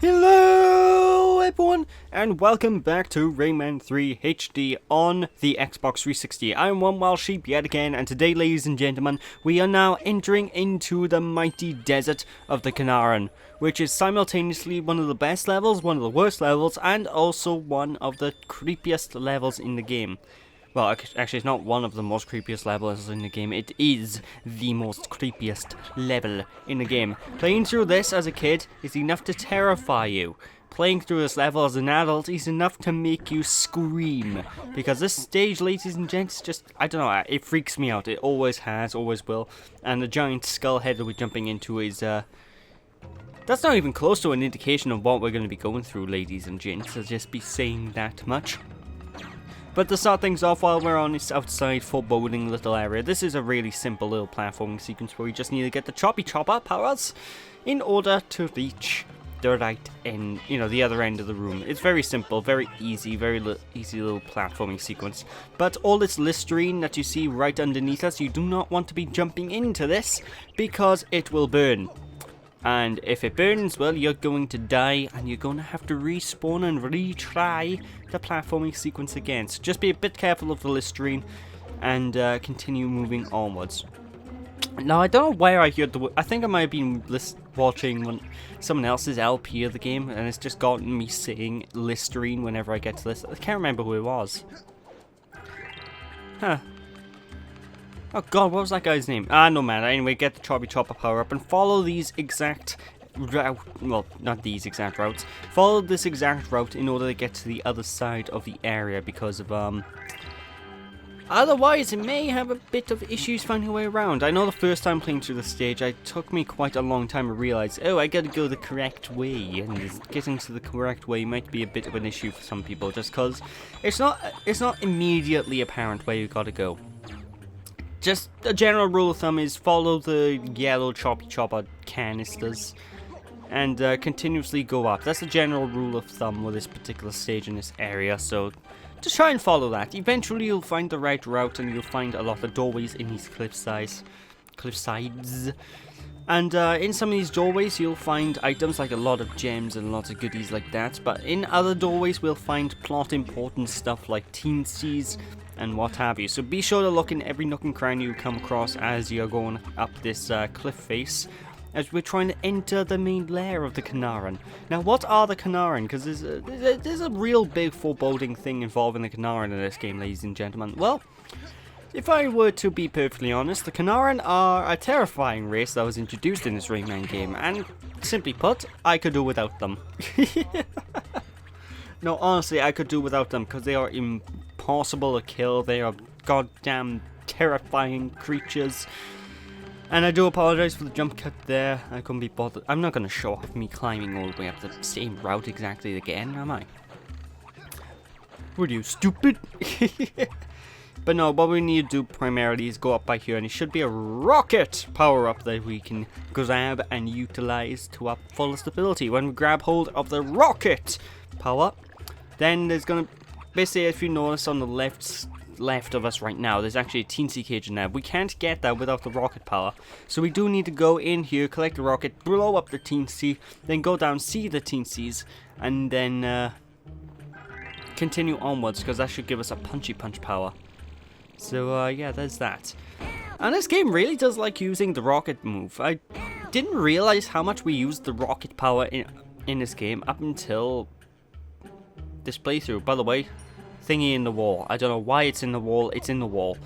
Hello everyone, and welcome back to Rayman 3 HD on the Xbox 360. I'm One Wild Sheep yet again, and today, ladies and gentlemen, we are now entering into the mighty desert of the Knaarens, which is simultaneously one of the best levels, one of the worst levels, and also one of the creepiest levels in the game. Well, actually, it's not one of the most creepiest levels in the game. It is the most creepiest level in the game. Playing through this as a kid is enough to terrify you. Playing through this level as an adult is enough to make you scream. Because this stage, ladies and gents, just, I don't know, it freaks me out. It always has, always will. And the giant skull head that we're jumping into is, that's not even close to an indication of what we're going to be going through, ladies and gents. I'll just be saying that much. But to start things off, while we're on this outside foreboding little area, this is a really simple little platforming sequence where we just need to get the choppy chopper powers in order to reach the right end, the other end of the room. It's very simple, very easy, easy little platforming sequence. But all this Listerine that you see right underneath us, you do not want to be jumping into this because it will burn. And if it burns, well, you're going to die, and you're going to have to respawn and retry the platforming sequence again. So just be a bit careful of the Listerine, and continue moving onwards. Now, I don't know where I heard I think I might have been watching someone else's LP of the game, and it's just gotten me saying Listerine whenever I get to this. I can't remember who it was. Huh. Oh god, what was that guy's name? No matter. Anyway, get the choppy chopper power up and follow these exact route. Well, not these exact routes. Follow this exact route in order to get to the other side of the area because of otherwise, it may have a bit of issues finding a way around. I know the first time playing through the stage, it took me quite a long time to realize, oh, I gotta go the correct way, and getting to the correct way might be a bit of an issue for some people, just because it's not immediately apparent where you gotta go. Just a general rule of thumb is follow the yellow choppy chopper canisters and continuously go up. That's the general rule of thumb with this particular stage in this area, so just try and follow that. Eventually you'll find the right route and you'll find a lot of doorways in these cliff sides. And in some of these doorways you'll find items like a lot of gems and lots of goodies like that, but in other doorways we'll find plot important stuff like teensies and what have you. So be sure to look in every nook and cranny you come across as you're going up this cliff face, as we're trying to enter the main lair of the Knaarens. Now, what are the Knaarens? Because there's a real big foreboding thing involving the Knaarens in this game, ladies and gentlemen. Well, if I were to be perfectly honest, the Knaarens are a terrifying race that was introduced in this Rayman game, and simply put, I could do without them. No, honestly, I could do without them because they are impossible to kill. They are goddamn terrifying creatures. And I do apologize for the jump cut there. I couldn't be bothered. I'm not going to show off me climbing all the way up the same route exactly again, am I? What are you, stupid? But no, what we need to do primarily is go up by here, and it should be a rocket power-up that we can grab and utilize to our fullest ability. When we grab hold of the rocket power, then there's gonna, basically, if you notice on the left of us right now, there's actually a teensy cage in there. We can't get that without the rocket power, so we do need to go in here, collect the rocket, blow up the teensy, then go down, see the teensies, and then continue onwards, because that should give us a punchy punch power. So yeah, there's that. And this game really does like using the rocket move. I didn't realize how much we used the rocket power in this game up until this playthrough. By the way, thingy in the wall. I don't know why it's in the wall. It's in the wall.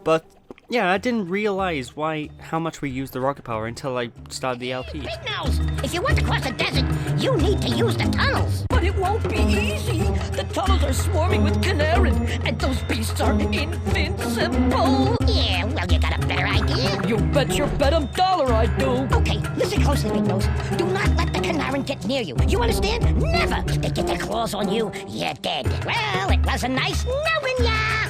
But yeah, I didn't realize how much we used the rocket power until I started the LP. Big nose! If you want to cross the desert, you need to use the tunnels. But it won't be easy. The tunnels are swarming with Knaarens, and those beasts are invincible. Yeah, well, you got a better idea? You bet your $1 I do. Okay, listen closely, Big Nose. Do not let the Knaarens get near you. You understand? Never! If they get their claws on you, you're dead. Well, it was a nice knowing ya!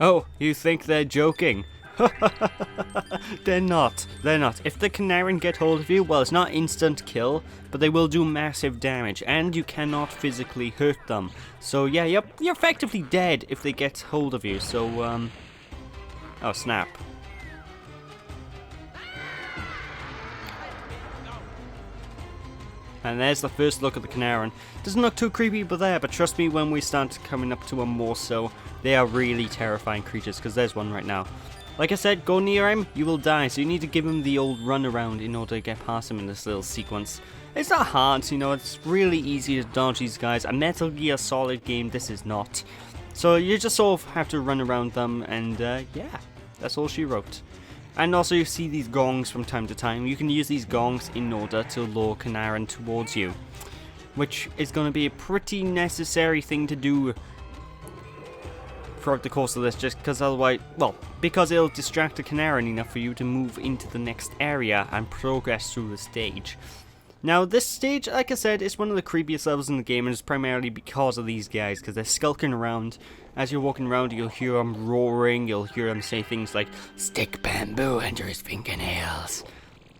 Oh, you think they're joking? They're not. They're not. If the Knaarens get hold of you, well, it's not instant kill, but they will do massive damage, and you cannot physically hurt them. So yeah, you're effectively dead if they get hold of you. So oh snap. And there's the first look at the Knaaren. Doesn't look too creepy but trust me, when we start coming up to them more so, they are really terrifying creatures, because there's one right now. Like I said, go near him, you will die, so you need to give him the old run around in order to get past him in this little sequence. It's not hard, you know, it's really easy to dodge these guys. A Metal Gear Solid game, this is not. So you just sort of have to run around them, and yeah, that's all she wrote. And also you see these gongs from time to time. You can use these gongs in order to lure Knaaren towards you, which is going to be a pretty necessary thing to do throughout the course of this, just because otherwise, well, because it'll distract the Knaaren enough for you to move into the next area and progress through the stage. Now this stage, like I said, is one of the creepiest levels in the game, and it's primarily because of these guys, because they're skulking around. As you're walking around, you'll hear them roaring, you'll hear them say things like, "Stick bamboo under his fingernails,"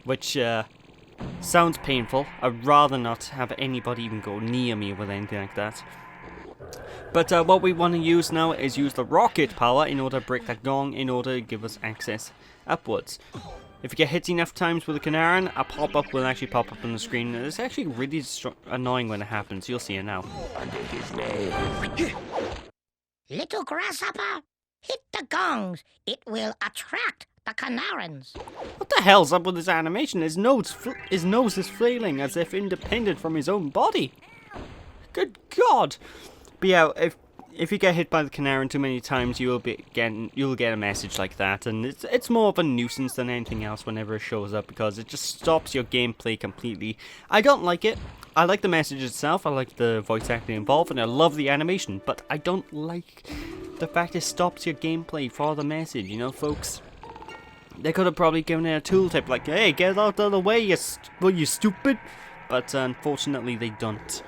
which sounds painful. I'd rather not have anybody even go near me with anything like that. But what we want to use now is use the rocket power in order to break that gong, in order to give us access upwards. If you get hit enough times with a Knaaren, a pop-up will actually pop up on the screen. And it's actually really annoying when it happens. You'll see it now. Little grasshopper, hit the gongs. It will attract the Knaarens. What the hell's up with this animation? His nose is flailing as if independent from his own body. Good God! But yeah, if you get hit by the Knaaren too many times, you'll get a message like that, and it's more of a nuisance than anything else whenever it shows up, because it just stops your gameplay completely. I don't like it. I like the message itself, I like the voice acting involved, and I love the animation, but I don't like the fact it stops your gameplay for the message, you know, folks. They could have probably given it a tooltip like, "Hey, get out of the way, you stupid," but unfortunately they don't.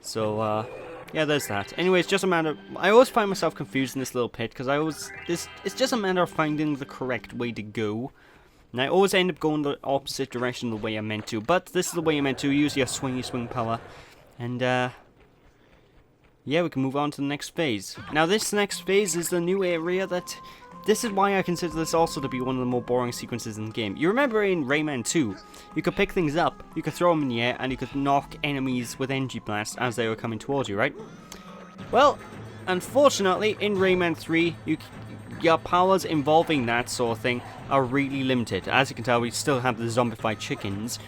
So, yeah, there's that. Anyways, just a matter. I always find myself confused in this little pit because it's just a matter of finding the correct way to go. And I always end up going the opposite direction of the way I'm meant to. But this is the way I'm meant to. Use your swing power, and yeah, we can move on to the next phase. Now, this next phase is the new area that. This is why I consider this also to be one of the more boring sequences in the game. You remember in Rayman 2, you could pick things up, you could throw them in the air, and you could knock enemies with energy blasts as they were coming towards you, right? Well, unfortunately, in Rayman 3, your powers involving that sort of thing are really limited. As you can tell, we still have the zombified chickens,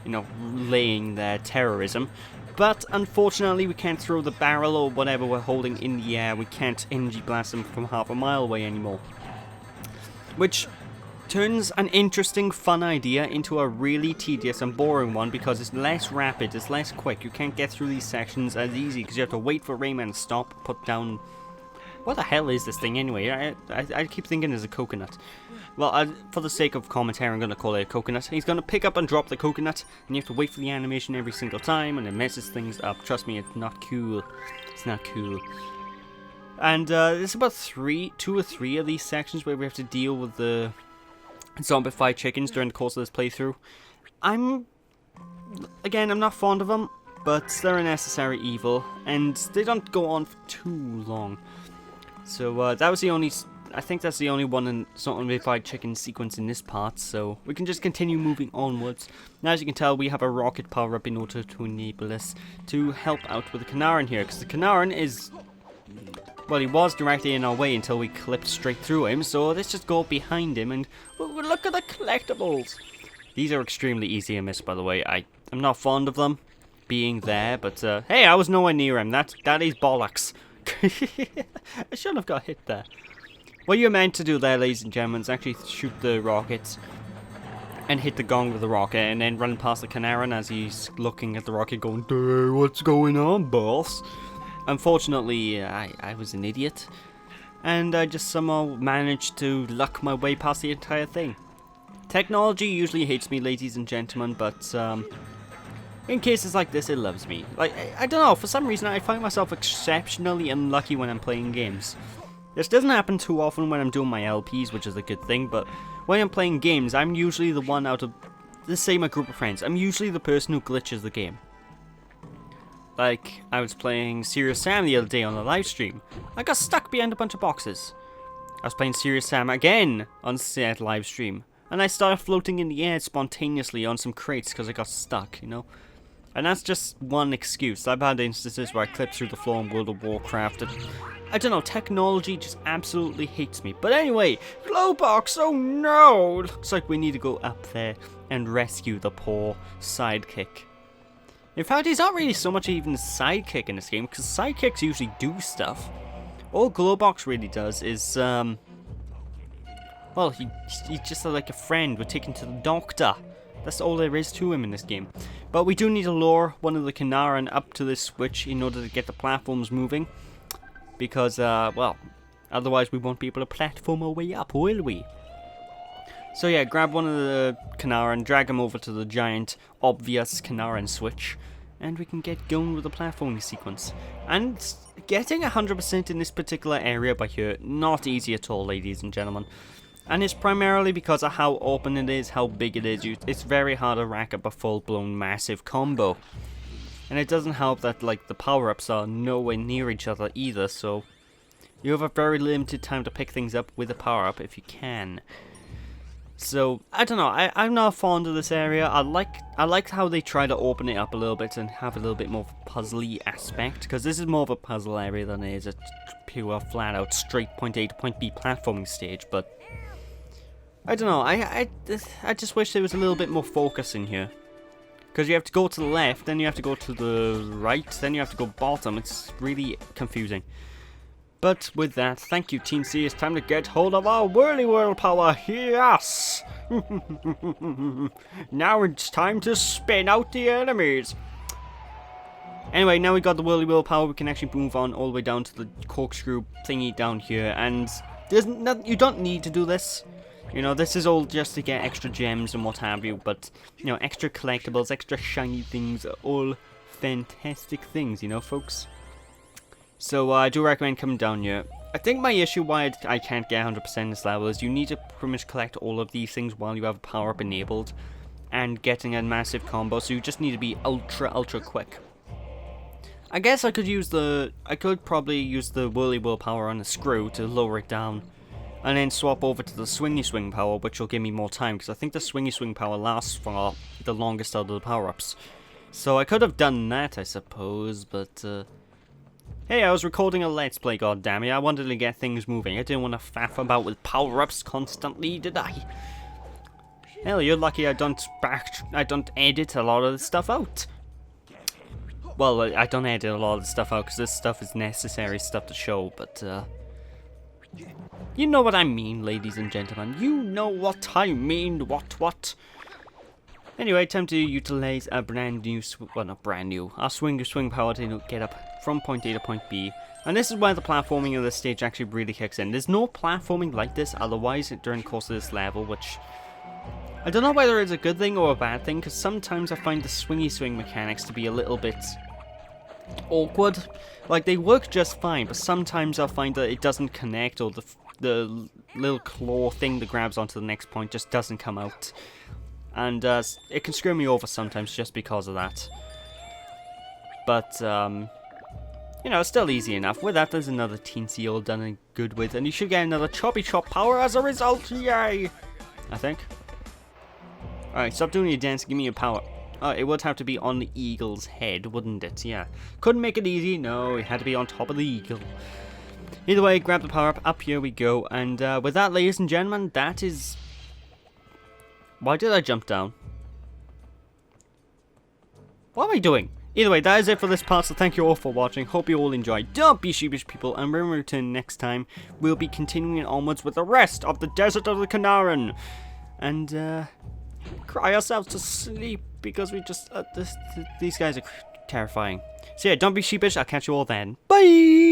you know, laying their terrorism. But unfortunately, we can't throw the barrel or whatever we're holding in the air. We can't energy blast them from half a mile away anymore. Which turns an interesting, fun idea into a really tedious and boring one, because it's less rapid, it's less quick. You can't get through these sections as easy because you have to wait for Rayman to stop, put down... What the hell is this thing anyway? I keep thinking it's a coconut. Well, for the sake of commentary, I'm going to call it a coconut. He's going to pick up and drop the coconut, and you have to wait for the animation every single time, and it messes things up. Trust me, it's not cool. It's not cool. And there's about 2 or 3 of these sections where we have to deal with the zombified chickens during the course of this playthrough. Again, I'm not fond of them, but they're a necessary evil, and they don't go on for too long. So that was the only, I think that's the only one in zombified chicken sequence in this part, so we can just continue moving onwards. Now, as you can tell, we have a rocket power up in order to enable us to help out with the Knaaren here, because the Knaaren is, well, he was directly in our way until we clipped straight through him, so let's just go behind him and look at the collectibles. These are extremely easy to miss, by the way. I'm not fond of them being there, but hey, I was nowhere near him. That is bollocks. I shouldn't have got hit there. What you're meant to do there, ladies and gentlemen, is actually shoot the rockets and hit the gong with the rocket, and then run past the Knaaren as he's looking at the rocket going, "Duh, what's going on, boss?" Unfortunately, I was an idiot, and I just somehow managed to luck my way past the entire thing. Technology usually hates me, ladies and gentlemen, but in cases like this, it loves me. Like, I don't know, for some reason I find myself exceptionally unlucky when I'm playing games. This doesn't happen too often when I'm doing my LPs, which is a good thing, but when I'm playing games, I'm usually the one out of, let's say, my group of friends. I'm usually the person who glitches the game. Like, I was playing Serious Sam the other day on the live stream. I got stuck behind a bunch of boxes. I was playing Serious Sam again on said live stream, and I started floating in the air spontaneously on some crates because I got stuck, you know? And that's just one excuse. I've had instances where I clip through the floor in World of Warcraft and I don't know, technology just absolutely hates me. But anyway, Glowbox, oh no! Looks like we need to go up there and rescue the poor sidekick. In fact, he's not really so much even a sidekick in this game, because sidekicks usually do stuff. All Glowbox really does is, well, he's just like a friend we're taking to the doctor. That's all there is to him in this game. But we do need to lure one of the Knaaren up to this switch in order to get the platforms moving. Because, well, otherwise we won't be able to platform our way up, will we? So yeah, grab one of the Knaaren, drag him over to the giant, obvious Knaaren switch, and we can get going with the platforming sequence. And getting 100% in this particular area by here, not easy at all, ladies and gentlemen. And it's primarily because of how open it is, how big it is. It's very hard to rack up a full-blown massive combo. And it doesn't help that, like, the power-ups are nowhere near each other either, so you have a very limited time to pick things up with a power-up if you can. So, I don't know, I'm not fond of this area. I like how they try to open it up a little bit and have a little bit more of a puzzly aspect, because this is more of a puzzle area than it is a pure, flat-out, straight point A to point B platforming stage, but I don't know, I just wish there was a little bit more focus in here. Because you have to go to the left, then you have to go to the right, then you have to go bottom. It's really confusing. But with that, thank you, Team C. It's time to get hold of our Whirly Whirl power. Yes! Now it's time to spin out the enemies. Anyway, now we got the Whirly Whirl power, we can actually move on all the way down to the corkscrew thingy down here. And you don't need to do this. You know, this is all just to get extra gems and what have you, but, you know, extra collectibles, extra shiny things are all fantastic things, you know, folks? So, I do recommend coming down here. I think my issue why I can't get 100% in this level is you need to pretty much collect all of these things while you have a power-up enabled, and getting a massive combo, so you just need to be ultra quick. I guess I could probably use the Whirly Whirl power on the screw to lower it down. And then swap over to the Swingy Swing power, which will give me more time, because I think the Swingy Swing power lasts for the longest out of the power-ups. So I could have done that, I suppose, but, hey, I was recording a Let's Play, goddammit. I wanted to get things moving. I didn't want to faff about with power-ups constantly, did I? Hell, you're lucky I don't edit a lot of the stuff out. Well, I don't edit a lot of the stuff out, because this stuff is necessary stuff to show, but, you know what I mean, ladies and gentlemen. You know what I mean. What? Anyway, time to utilize a brand new, well, not brand new, our swing power to get up from point A to point B. And this is where the platforming of this stage actually really kicks in. There's no platforming like this otherwise during the course of this level, which I don't know whether it's a good thing or a bad thing, because sometimes I find the swingy swing mechanics to be a little bit awkward. Like, they work just fine, but sometimes I'll find that it doesn't connect, or the little claw thing that grabs onto the next point just doesn't come out. And it can screw me over sometimes just because of that. But, you know, it's still easy enough. With that, there's another teensy all done and good with, and you should get another Choppy Chop power as a result. Yay! I think. Alright, stop doing your dance, give me your power. Oh, it would have to be on the eagle's head, wouldn't it? Yeah. Couldn't make it easy. No, it had to be on top of the eagle. Either way, grab the power-up. Up here we go. And with that, ladies and gentlemen, that is... Why did I jump down? What am I doing? Either way, that is it for this part, so thank you all for watching. Hope you all enjoyed. Don't be sheepish, people, and when we return next time, we'll be continuing onwards with the rest of the Desert of the Knaaren. And, cry ourselves to sleep, because we just, these guys are terrifying. So yeah, don't be sheepish, I'll catch you all then. Bye!